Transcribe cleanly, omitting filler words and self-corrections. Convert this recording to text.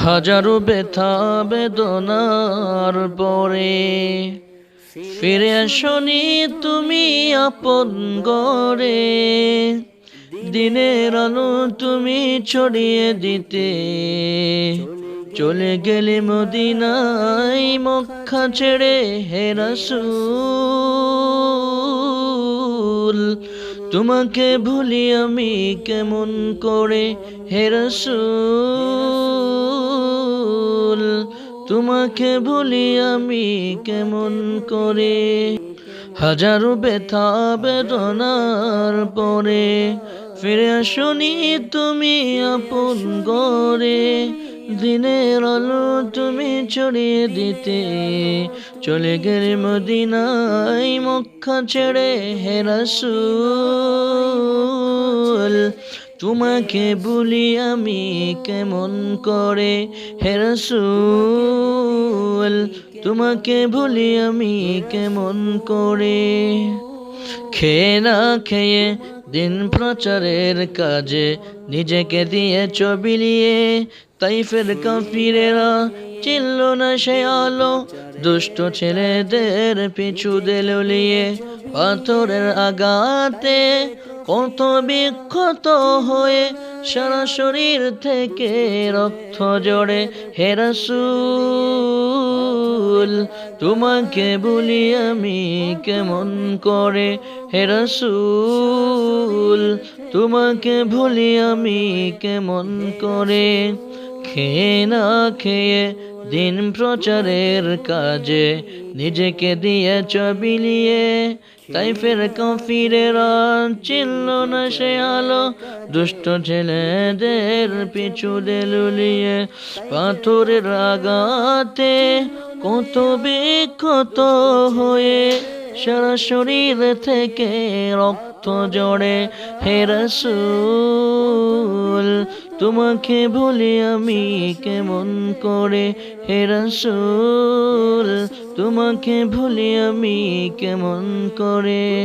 হাজারো ব্যথা বেদনার পরে ফিরে আসনি তুমি আপন গরে। দিনের আলো তুমি ছড়িয়ে দিতে চলে গেলে মদিনায় মক্কা ছেড়ে হে রাসূল। তোমাকে ভুলি আমি কেমন করে হে রাসূল। তোমাকে ভুলি আমি কেমন করে। হাজারো ব্যথা বেদনার পরে ফিরে আসনি তুমি আপন গরে। দিনের আলো তুমি ছড়িয়ে দিতে চলে গেলে মদিনায় মক্কা ছেড়ে হে রাসূল। তোমাকে ভুলি আমি কেমন করে হে রাসূল। তোমাকে ভুলি আমি কেমন করে। খেয়ে না খেয়ে দিন প্রচারের কাজে নিজেকে দিয়েছ বিলিয়ে। তাইফের কাফিরেরা চিনল না সে আলো, দুষ্ট ছেলেদের পিছু দিল লিয়ে। পাথরের আঘাতে কত বিক্ষত হয়ে সারা শরীর থেকে রক্ত জড়ে হে রাসূল। তোমাকে ভুলি আমি কেমন করে হে রাসূল। তোমাকে ভুলি আমি কেমন করে। খেয়ে না খেয়ে দিন প্রচারের কাজে নিজেকে দিয়েছ বিলিয়ে। তাইফের কাফিরেরা চিনল না সে আলো, দুষ্ট ছেলেদের পিছু দিল লিয়ে। পাথরের আঘাতে কত বিক্ষত হয়ে সারা শরীর থেকে রক্ত জড়ে হে রাসূল। তোমাকে ভুলি আমি কেমন করে হে রাসূল। তোমাকে ভুলি আমি কেমন করে।